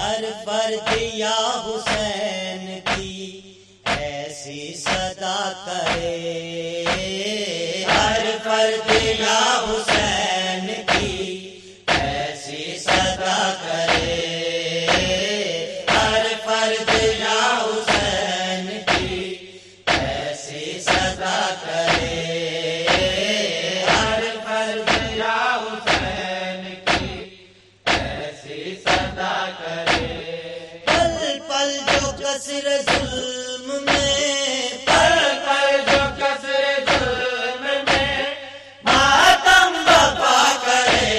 ہر فرد یا حسین کی ایسی صدا کرے، ہر فرد یا حسین کی ایسی صدا کرے، ہر فرد یا حسین کی ایسی صدا کرے، ہر فرد یا حسین کی ایسی صدا کرے۔ پل پل جو کثر ظلم میں، پل پل جو کثر ظلم میں ماتم بپا کرے،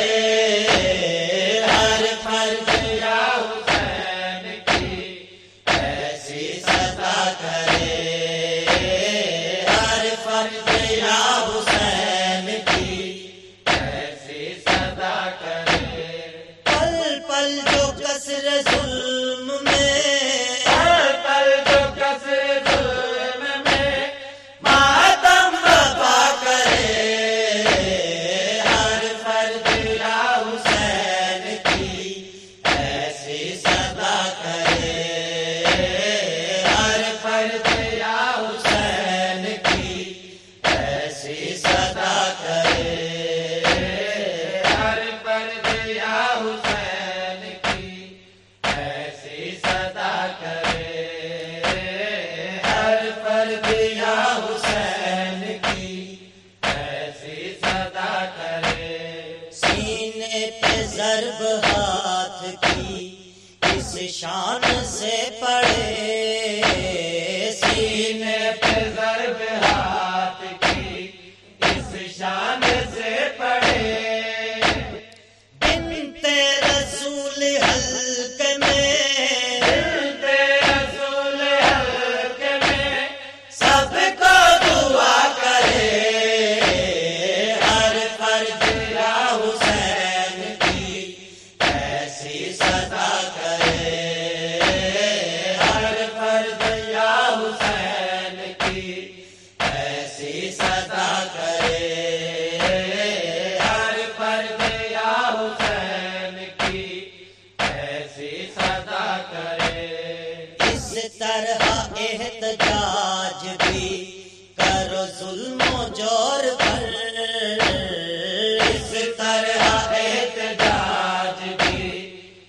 ہر فرد یا حسین کی ایسی صدا کرے، ہر فرد یا حسین کی ایسی صدا کرے۔ پل پل جو کثر ظلم میں، پل پل جو کثر ظلم میں ماتم بپا کرے، ہر فرد یا حسین کی ایسی صدا کرے، ہر فرد یا حسین کی ایسی صدا کرے، ہر فرد یا حسین کی ایسی صدا کرے، ہر فرد یا حسین کی ایسی صدا کرے۔ سینے پہ ضرب ہاتھ کی اس شان سے پڑے، سینے پہ ضرب ہاتھ کی اس شان سے پڑے، بنت رسول حلق میں، بنت رسول حلق میں سب کو دعا کرے، ہر فرد یا حسین کی ایسی صدا کرے، ہر فرد یا حسین کی ایسی صدا کرے، ہر فرد یا حسین کی ایسی صدا کرے۔ اس طرح احتجاج بھی کرو ظلم و جور پر، اس طرح احتجاج بھی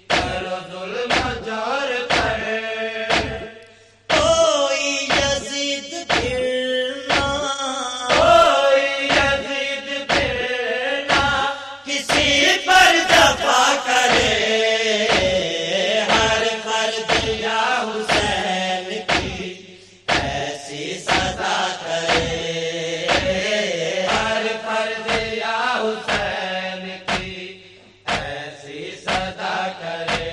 کرو ظلم و جور پر، کوئی یزید پھرنا، کوئی یزید پھرنا کسی پر جفا کرے، ہر فرد یا حسین کی ایسی صدا کرے، ہر فرد یا حسین کی ایسی صدا کرے،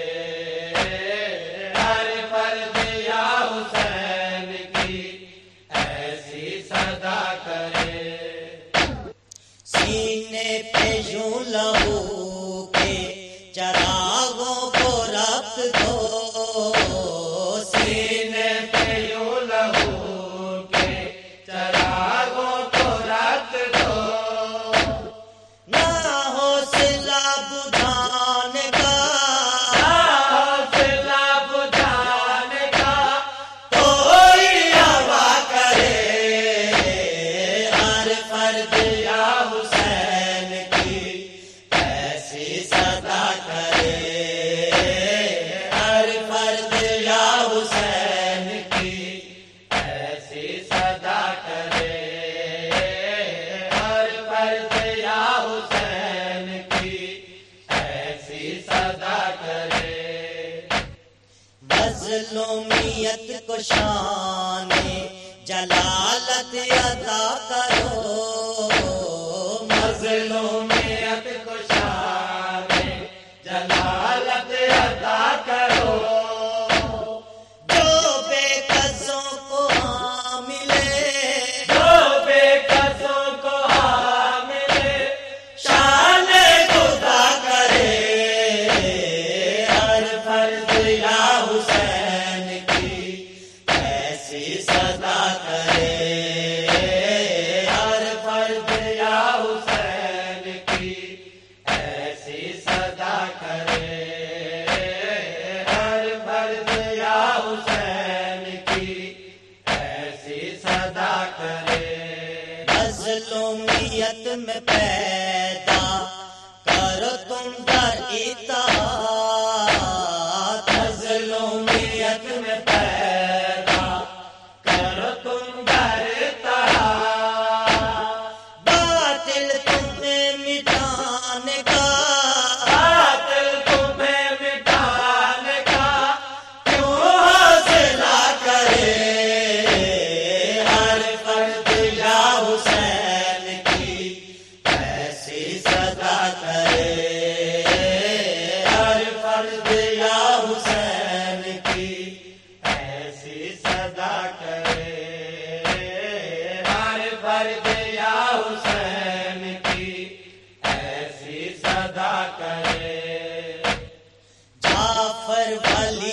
ہر فرد یا حسین کی ایسی صدا کرے۔ سینے پہ یوں لہو کے چراغوں کو رکھ دو، سینے پہ یوں لہو کے چراغوں کو رکھ دو، نہ حوصلہ بجھانے کا، نہ حوصلہ بجھانے کا کوئی ہوا کرے، ہر فرد یا حسین کی ایسی صدا کرے، ہر فرد یا حسین کی ایسی صدا کرے، ہر فرد یا حسین کی ایسی صدا کرے۔ مظلومیت کو شان جلالت عطا کرو، مظلومیت کو شان جلالت عطا کرو، جو بے قصوں کو حاملے، جو بے قصوں کو حاملے شان خدا کرے، ہر فرد یا حسین کی ایسی صدا کرے، ہر فرد یا حسین کی ایسی صدا کرے، میں پیدا کرو تم در اطاعت، مظلومیت میں پیدا کرو تم در اطاعت، باطل تمہیں مٹانے کا، باطل تمہیں مٹانے کا کیوں حوصلہ کرے، ہر فرد یا حسین کی ایسی صدا کرے، ہر فرد یا حسین کی ایسی صدا کرے، ہر فرد یا حسین کی ایسی صدا کرے، جعفر ولی